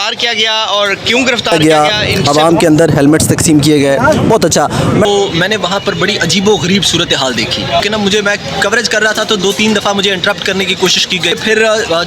गिरफ्तार किया गया और क्यों गिरफ्तार किया गया? आवाम के अंदर हेलमेट्स तकसीम किए गए, बहुत अच्छा। तो मैंने वहाँ पर बड़ी अजीबो-गरीब सूरत हाल देखी कि ना मैं कवरेज कर रहा था तो 2-3 दफ़ा मुझे इंटरप्ट करने की कोशिश की गई। फिर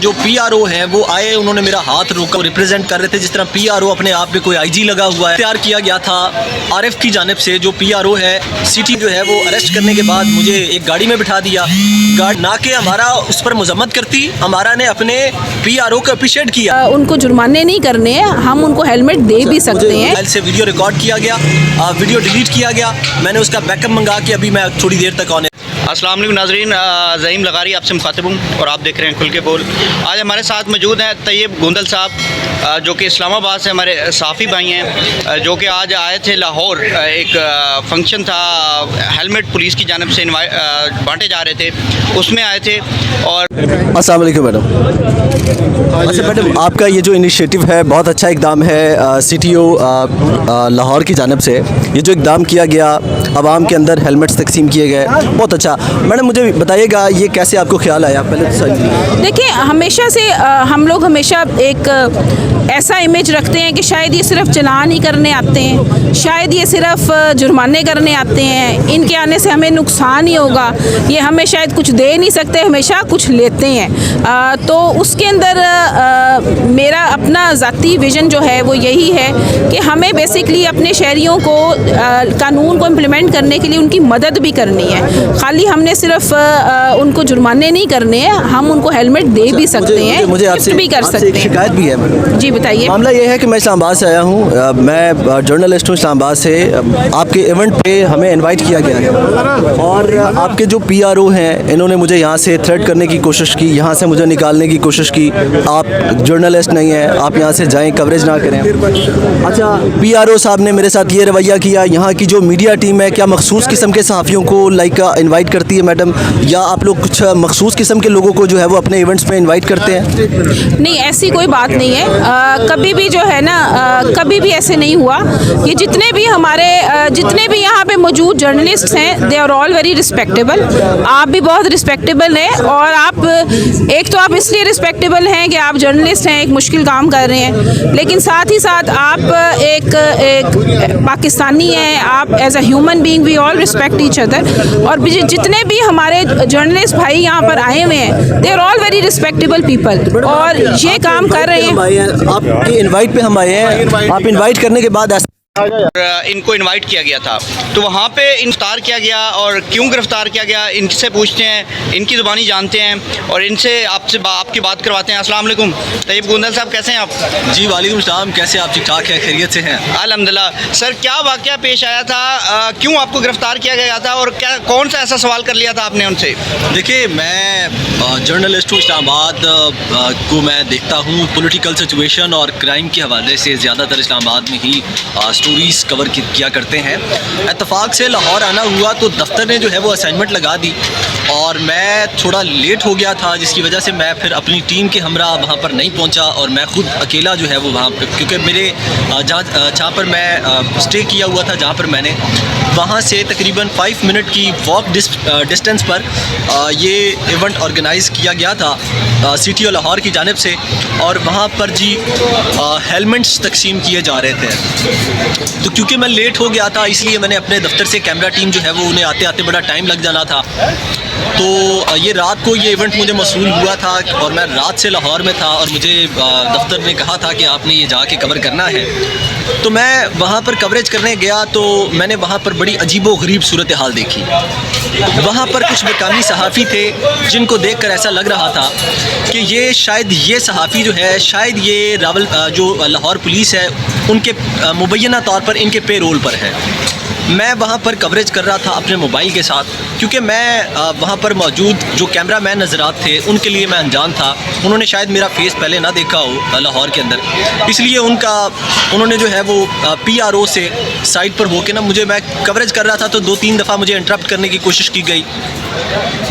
जो PRO हैं वो आए, उन्होंने मेरा हाथ रोका, रिप्रेजेंट कर रहे थे जिस तरह PRO अपने आप पे कोई IG लगा हुआ है। तैयार किया गया था आरिफ की जानिब से, जो PRO है सिटी जो है वो अरेस्ट करने के बाद मुझे एक गाड़ी में बिठा दिया। गाड़ी ना कि हमारा उस पर मजम्मत करती, हमारा ने अपने PRO को अप्रिशिएट किया। उनको जुर्माने नहीं करने हैं, हम उनको हेलमेट दे भी सकते हैं। मोबाइल से वीडियो रिकॉर्ड किया गया, वीडियो डिलीट किया गया, मैंने उसका बैकअप मंगा के अभी मैं थोड़ी देर तक ऑन है। अस्सलाम वालेकुम नाज़रीन, ज़हीम लगारी आपसे मुखातिब हूँ और आप देख रहे हैं खुल के बोल। आज हमारे साथ मौजूद हैं तैयब गोंदल साहब, जो कि इस्लामाबाद से हमारे सहाफ़ी भाई हैं, जो कि आज आए थे लाहौर। एक फंक्शन था, हेलमेट पुलिस की जानिब से बांटे जा रहे थे, उसमें आए थे। और अस्सलाम वालेकुम मैडम। अच्छा मैडम, आपका ये जो इनिशिएटिव है बहुत अच्छा इकदाम है CTO लाहौर की जानिब से। ये जो इकदाम किया गया, आवाम के अंदर हेलमेट्स तकसीम किए गए, बहुत अच्छा। मैडम मुझे बताइएगा ये कैसे आपको ख्याल आया? पहले देखिए, हमेशा से हम लोग हमेशा एक ऐसा इमेज रखते हैं कि शायद ये सिर्फ चलान ही करने आते हैं, शायद ये सिर्फ जुर्माने करने आते हैं, इनके आने से हमें नुकसान ही होगा, ये हमें शायद कुछ दे नहीं सकते, हमेशा कुछ लेते हैं। तो उसके अंदर मेरा अपना ज़ाती विज़न जो है वो यही है कि हमें बेसिकली अपने शहरियों को कानून को इम्प्लीमेंट करने के लिए उनकी मदद भी करनी है। खाली हमने सिर्फ उनको जुर्माने नहीं करने हैं, हम उनको हेलमेट दे भी सकते हैं, मुझे आपसे भी कर सकते हैं। शिकायत भी है जी बताइए। मामला ये है कि मैं इस्लामाबाद से आया हूँ, मैं जर्नलिस्ट हूँ इस्लामाबाद से। आपके इवेंट पे हमें इनवाइट किया गया है और आपके जो PRO हैं इन्होंने मुझे यहाँ से थ्रेट करने की कोशिश की, यहाँ से मुझे निकालने की कोशिश की। आप जर्नलिस्ट नहीं हैं, आप यहाँ से जाएँ, कवरेज ना करें। अच्छा, PRO साहब ने मेरे साथ ये रवैया किया। यहाँ की जो मीडिया टीम है क्या मखसूस किस्म के सहाफ़ियों को इनवाइट करती है मैडम, या आप लोग कुछ मखसूस किस्म के लोगों को जो है वो अपने इवेंट्स में इनवाइट करते हैं? नहीं, ऐसी कोई बात नहीं है। कभी भी जो है ना, कभी भी ऐसे नहीं हुआ। ये जितने भी हमारे जितने भी यहाँ पे मौजूद जर्नलिस्ट हैं, they are all very respectable. आप भी बहुत रिस्पेक्टेबल हैं, और आप एक तो आप इसलिए रिस्पेक्टेबल हैं कि आप जर्नलिस्ट हैं, एक मुश्किल काम कर रहे हैं, लेकिन साथ ही साथ आप एक पाकिस्तानी हैं, आप as a human being we all respect each other. और जितने भी हमारे जर्नलिस्ट भाई यहाँ पर आए हुए हैं, they are all very respectable people, और ये काम कर रहे हैं। आपके इनवाइट पे हम आए हैं, आप इनवाइट करने के बाद इनको इनवाइट किया गया था, तो वहाँ पे गिरफ्तार किया गया और क्यों गिरफ्तार किया गया इनसे पूछते हैं, इनकी ज़ुबानी जानते हैं और इनसे आपकी बात करवाते हैं। अस्सलाम वालेकुम तैयब गोंदल साहब, कैसे हैं आप? जी वालेकुम सलाम, कैसे आप? ठीक ठाक है, खैरियत से हैं? अल्हम्दुलिल्लाह। सर, क्या वाक़या पेश आया था, क्यों आपको गिरफ्तार किया गया था और क्या कौन सा ऐसा सवाल कर लिया था आपने उनसे? देखिए, मैं जर्नलिस्ट हूँ, इस्लामाबाद को मैं देखता हूँ पॉलिटिकल सिचुएशन और क्राइम के हवाले से ज़्यादातर इस्लामाबाद में ही स्टोरीज़ कवर किया करते हैं। इत्तफाक से लाहौर आना हुआ तो दफ्तर ने जो है वो असाइनमेंट लगा दी और मैं थोड़ा लेट हो गया था, जिसकी वजह से मैं फिर अपनी टीम के हमरा वहाँ पर नहीं पहुँचा और मैं ख़ुद अकेला जो है वो वहाँ पर, क्योंकि मेरे जहाँ पर मैं स्टे किया हुआ था, जहाँ पर मैंने वहाँ से तकरीबन 5 मिनट की वॉक डिस्टेंस पर ये इवेंट ऑर्गेनाइज़ किया गया था CTO लाहौर की जानिब से, और वहाँ पर जी हेलमेट्स तकसीम किए जा रहे थे। तो क्योंकि मैं लेट हो गया था, इसलिए मैंने अपने दफ्तर से कैमरा टीम जो है वो उन्हें आते आते बड़ा टाइम लग जाना था। तो ये रात को ये इवेंट मुझे मौसूल हुआ था और मैं रात से लाहौर में था और मुझे दफ्तर ने कहा था कि आपने ये जाके कवर करना है। तो मैं वहाँ पर कवरेज करने गया तो मैंने वहाँ पर बड़ी अजीबो-गरीब सूरत हाल देखी। वहाँ पर कुछ मकामी सहाफ़ी थे जिनको देखकर ऐसा लग रहा था कि ये शायद ये सहाफ़ी जो है, शायद ये जो लाहौर पुलिस है उनके मुबैना तौर पर इनके पे रोल पर है। मैं वहाँ पर कवरेज कर रहा था अपने मोबाइल के साथ, क्योंकि मैं वहाँ पर मौजूद जो कैमरा मैन नज़रात थे उनके लिए मैं अनजान था। उन्होंने शायद मेरा फेस पहले ना देखा हो लाहौर के अंदर, इसलिए उन्होंने जो है वो PRO से साइड पर होकर ना मैं कवरेज कर रहा था तो 2-3 दफ़ा मुझे इंटरप्ट करने की कोशिश की गई।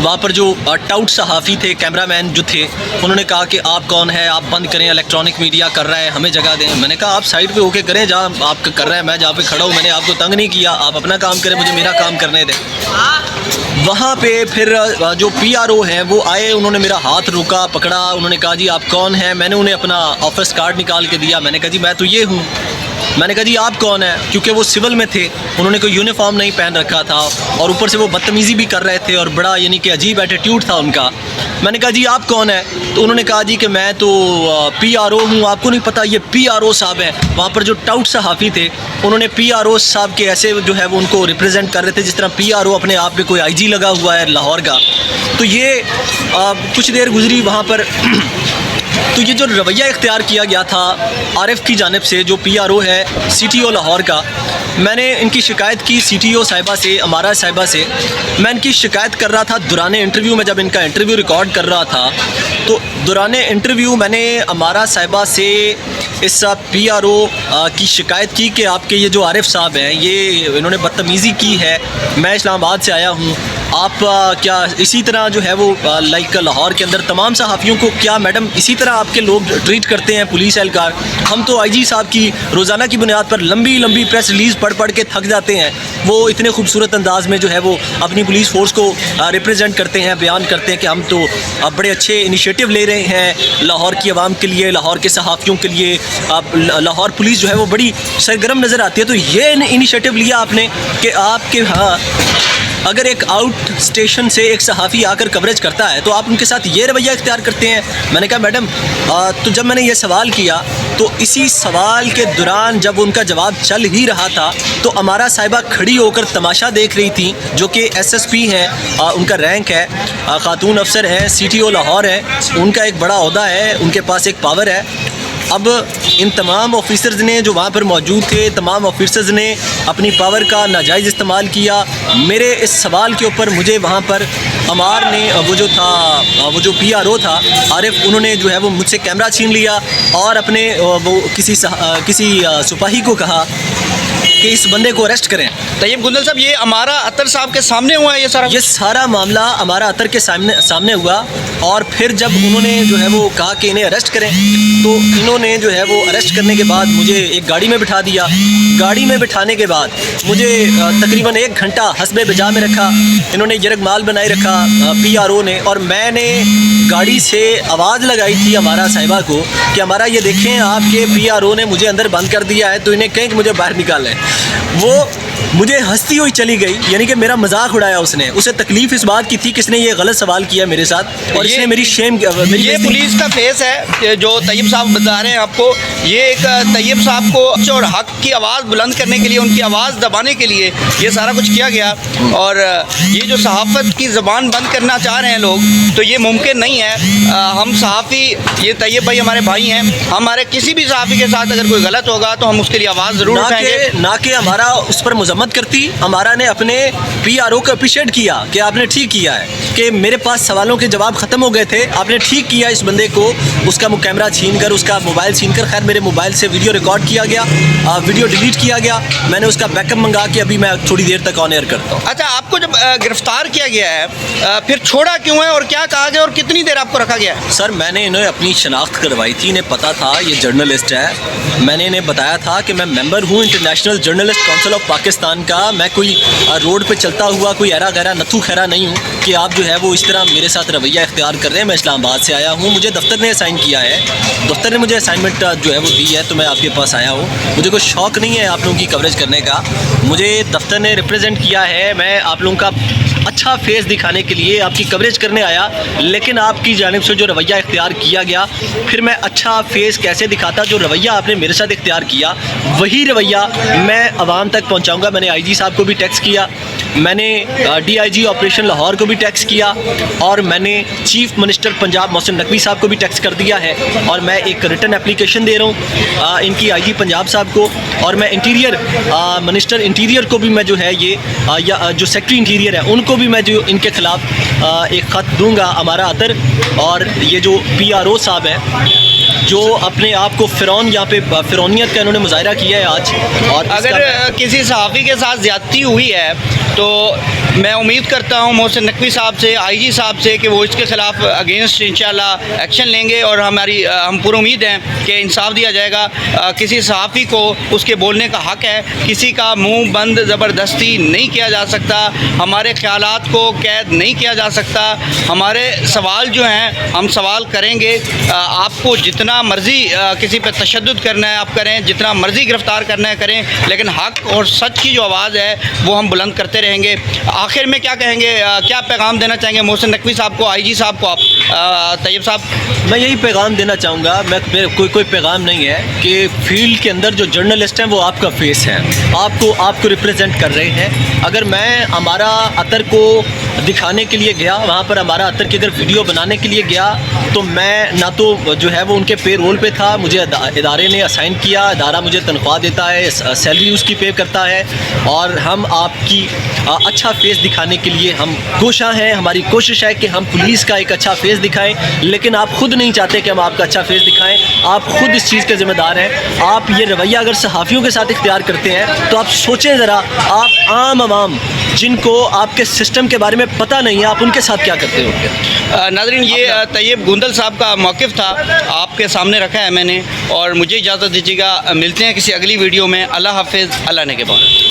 वहाँ पर जो टाउट सहाफ़ी थे, कैमरा मैन जो थे, उन्होंने कहा कि आप कौन है, आप बंद करें, इलेक्ट्रॉनिक मीडिया कर रहा है, हमें जगह दें। मैंने कहा आप साइड पे होके करें जहाँ आप कर रहे हैं, मैं जहाँ पे खड़ा हूँ मैंने आपको तंग नहीं किया, आप अपना काम करें, मुझे मेरा काम करने दें। वहाँ पे फिर जो PRO हैं वो आए, उन्होंने मेरा हाथ रोका, पकड़ा, उन्होंने कहा जी आप कौन हैं। मैंने उन्हें अपना ऑफिस कार्ड निकाल के दिया। मैंने कहा जी मैं तो ये हूँ। मैंने कहा जी आप कौन हैं, क्योंकि वो सिविल में थे, उन्होंने कोई यूनिफॉर्म नहीं पहन रखा था और ऊपर से वो बदतमीज़ी भी कर रहे थे और बड़ा यानी कि अजीब एटीट्यूड था उनका। मैंने कहा जी आप कौन हैं, तो उन्होंने कहा जी कि मैं तो PRO हूँ। आपको नहीं पता ये PRO साहब हैं। वहाँ पर जो टाउट सहाफ़ी थे उन्होंने PRO साहब के ऐसे जो है वो उनको रिप्रेजेंट कर रहे थे जिस तरह PRO अपने आप पे कोई IG लगा हुआ है लाहौर का। तो ये कुछ देर गुजरी वहाँ पर तो ये जो रवैया इख्तियार किया गया था आरिफ की जानिब से, जो PRO है CTO लाहौर का, मैंने इनकी शिकायत की CTO साहिबा से, अमारा साहिबा से। मैं इनकी शिकायत कर रहा था दौराने इंटरव्यू में, जब इनका इंटरव्यू रिकॉर्ड कर रहा था तो दौराने इंटरव्यू मैंने अमारा साहिबा से इस PRO की शिकायत की कि आपके ये जो आरिफ साहब हैं ये इन्होंने बदतमीज़ी की है, मैं इस्लामाबाद से आया हूँ, आप क्या इसी तरह जो है वो लाइक लाहौर के अंदर तमाम सहाफ़ियों को क्या मैडम इसी तरह आपके लोग ट्रीट करते हैं, पुलिस एहलकार? हम तो IG साहब की रोज़ाना की बुनियाद पर लंबी लंबी प्रेस रिलीज़ पढ़ के थक जाते हैं। वो इतने खूबसूरत अंदाज में जो है वो अपनी पुलिस फोर्स को रिप्रेजेंट करते हैं, बयान करते हैं कि हम तो बड़े अच्छे इनिशिएटिव ले रहे हैं लाहौर की आवाम के लिए, लाहौर के सहाफ़ियों के लिए। लाहौर पुलिस जो है वो बड़ी सरगर्म नज़र आती है। तो ये इनिशिएटिव लिया आपने कि आपके यहाँ अगर एक आउट स्टेशन से एक सहाफ़ी आकर कवरेज करता है तो आप उनके साथ ये रवैया इख्तियार करते हैं। मैंने कहा मैडम तो जब मैंने ये सवाल किया तो इसी सवाल के दौरान जब उनका जवाब चल ही रहा था तो अमारा साहिबा खड़ी होकर तमाशा देख रही थी, जो कि SSP हैं, उनका रैंक है, खातून अफसर हैं, CTO लाहौर है, उनका एक बड़ा ओहदा है, उनके पास एक पावर है। अब इन तमाम ऑफिसर्स ने जो वहाँ पर मौजूद थे, तमाम ऑफिसर्स ने अपनी पावर का नाजायज़ इस्तेमाल किया। मेरे इस सवाल के ऊपर मुझे वहाँ पर अमार ने वो जो PRO था आरिफ, उन्होंने जो है वो मुझसे कैमरा छीन लिया और अपने वो किसी सिपाही को कहा कि इस बंदे को अरेस्ट करें। तैयब गुंदल साहब, ये अमारा अतर साहब के सामने हुआ है ये सारा मामला अमारा अतर के सामने हुआ। और फिर जब उन्होंने जो है वो कहा कि इन्हें अरेस्ट करें तो इन्होंने जो है वो अरेस्ट करने के बाद मुझे एक गाड़ी में बिठा दिया। गाड़ी में बिठाने के बाद मुझे तकरीबन 1 घंटा हस्बे बजा में रखा। इन्होंने यरगमाल बनाए रखा PRO ने, और मैंने गाड़ी से आवाज़ लगाई थी हमारा साहिबा को कि हमारा ये देखें आपके PRO ने मुझे अंदर बंद कर दिया है, तो इन्हें कहें कि मुझे बाहर निकालें। वो मुझे हंसती हुई चली गई, यानी कि मेरा मजाक उड़ाया उसने। उसे तकलीफ़ इस बात की थी कि इसने ये गलत सवाल किया मेरे साथ और इसने मेरी ये पुलिस का फेस है जो तैयब साहब बता रहे हैं आपको। ये एक तैयब साहब को और हक की आवाज़ बुलंद करने के लिए, उनकी आवाज़ दबाने के लिए ये सारा कुछ किया गया। और ये जो सहाफ़त की ज़बान बंद करना चाह रहे हैं लोग, तो ये मुमकिन नहीं है। हम सहाफ़ी, ये तैयब भाई हमारे भाई हैं, हमारे किसी भी सहाफ़ी के साथ अगर कोई गलत होगा तो हम उसके लिए आवाज़ ज़रूर उठाएंगे। ना कि हमारा उस पर मजम्मत करती, हमारा ने अपने PRO को अप्रिशिएट किया कि आपने ठीक किया है, कि मेरे पास सवालों के जवाब ख़त्म हो गए थे, आपने ठीक किया इस बंदे को, उसका कैमरा छीन कर, उसका मोबाइल छीन कर। खैर मेरे मोबाइल से वीडियो रिकॉर्ड किया गया, वीडियो डिलीट किया गया, मैंने उसका बैकअप मंगा के अभी मैं थोड़ी देर तक ऑन एयर करता हूँ। अच्छा, आपको जब गिरफ्तार किया गया है फिर छोड़ा क्यों है और क्या कहा गया और कितनी देर आपको रखा गया है? सर मैंने इन्हें अपनी शनाख्त करवाई थी, इन्हें पता था ये जर्नलिस्ट है। मैंने इन्हें बताया था कि मैं मेंबर हूँ international journalist council of Pakistan का। मैं कोई रोड पे चलता हुआ कोई ऐरा गैरा नथू खैरा नहीं हूँ कि आप जो है वो इस तरह मेरे साथ रवैया इख्तियार कर रहे हैं। मैं इस्लामाबाद से आया हूँ, मुझे दफ्तर ने असाइन किया है, दफ्तर ने मुझे असाइनमेंट जो है वो दी है, तो मैं आपके पास आया हूँ। मुझे कोई शौक़ नहीं है आप लोगों की कवरेज करने का, मुझे दफ्तर ने रिप्रेजेंट किया है। मैं आप लोगों का अच्छा फेस दिखाने के लिए आपकी कवरेज करने आया, लेकिन आपकी जानिब से जो रवैया इख्तियार किया गया, फिर मैं अच्छा फेस कैसे दिखाता? जो रवैया आपने मेरे साथ इख्तियार किया वही रवैया मैं आवाम तक पहुंचाऊंगा। मैंने IG साहब को भी टेक्स्ट किया, मैंने DIG ऑपरेशन लाहौर को भी टेक्स्ट किया, और मैंने चीफ मिनिस्टर पंजाब मोहसिन नकवी साहब को भी टेक्स्ट कर दिया है, और मैं एक रिटन एप्लीकेशन दे रहा हूँ इनकी IG पंजाब साहब को, और मैं इंटीरियर मिनिस्टर इंटीरियर को भी मैं जो है ये या जो सेक्रेटरी इंटीरियर है उनको भी मैं जो इनके ख़िलाफ़ एक ख़त दूंगा हमारा अतर। और ये जो PRO साहब है जो अपने आप को फ़िरौन, यहाँ पे फ़िरौनियत का इन्होंने मुजाहरा किया है आज। और अगर किसी सहाफ़ी के साथ ज़्यादती हुई है तो मैं उम्मीद करता हूँ मोहसिन नकवी साहब से, आईजी साहब से, कि वो इसके ख़िलाफ़ अगेंस्ट इंशाल्लाह एक्शन लेंगे और हम पूरी उम्मीद हैं कि इंसाफ दिया जाएगा। किसी सहाफ़ी को उसके बोलने का हक़ है, किसी का मुंह बंद ज़बरदस्ती नहीं किया जा सकता, हमारे ख़यालात को कैद नहीं किया जा सकता। हमारे सवाल जो हैं हम सवाल करेंगे। आपको जितना मर्ज़ी किसी पे तशद्दुद करना है आप करें, जितना मर्ज़ी गिरफ़्तार करना है करें, लेकिन हक़ और सच की जो आवाज़ है वो हम बुलंद करते रहेंगे। आखिर में क्या कहेंगे, क्या पैगाम देना चाहेंगे मोहसिन नकवी साहब को, आईजी साहब को, आप तैयब साहब? मैं यही पैगाम देना चाहूँगा, मैं कोई पैगाम नहीं है कि फील्ड के अंदर जो जर्नलिस्ट हैं वो आपका फेस है, आपको रिप्रेजेंट कर रहे हैं। अगर मैं हमारा अतर को दिखाने के लिए गया, वहाँ पर हमारा अतर की अगर वीडियो बनाने के लिए गया, तो मैं ना तो जो है वो उनके पे रोल पे था, मुझे इदारे ने असाइन किया, इदारा मुझे तनख्वाह देता है, सैलरी उसकी पे करता है, और हम आपकी अच्छा फेस दिखाने के लिए हम कोशिश हैं, हमारी कोशिश है कि हम पुलिस का एक अच्छा फेस दिखाएं। लेकिन आप खुद नहीं चाहते कि हम आपका अच्छा फेस दिखाएं, आप खुद इस चीज़ के ज़िम्मेदार हैं। आप ये रवैया अगर सहाफ़ियों के साथ इख्तियार करते हैं तो आप सोचें ज़रा, आप आम आवाम जिनको आपके सिस्टम के बारे में पता नहीं है, आप उनके साथ क्या करते हो? नाज़रीन, ये तैयब गुंदल साहब का मौक़िफ़ था, आपके सामने रखा है मैंने, और मुझे इजाज़त दीजिएगा। मिलते हैं किसी अगली वीडियो में। अल्लाह हाफ़िज़, अल्लाह ने के बाद।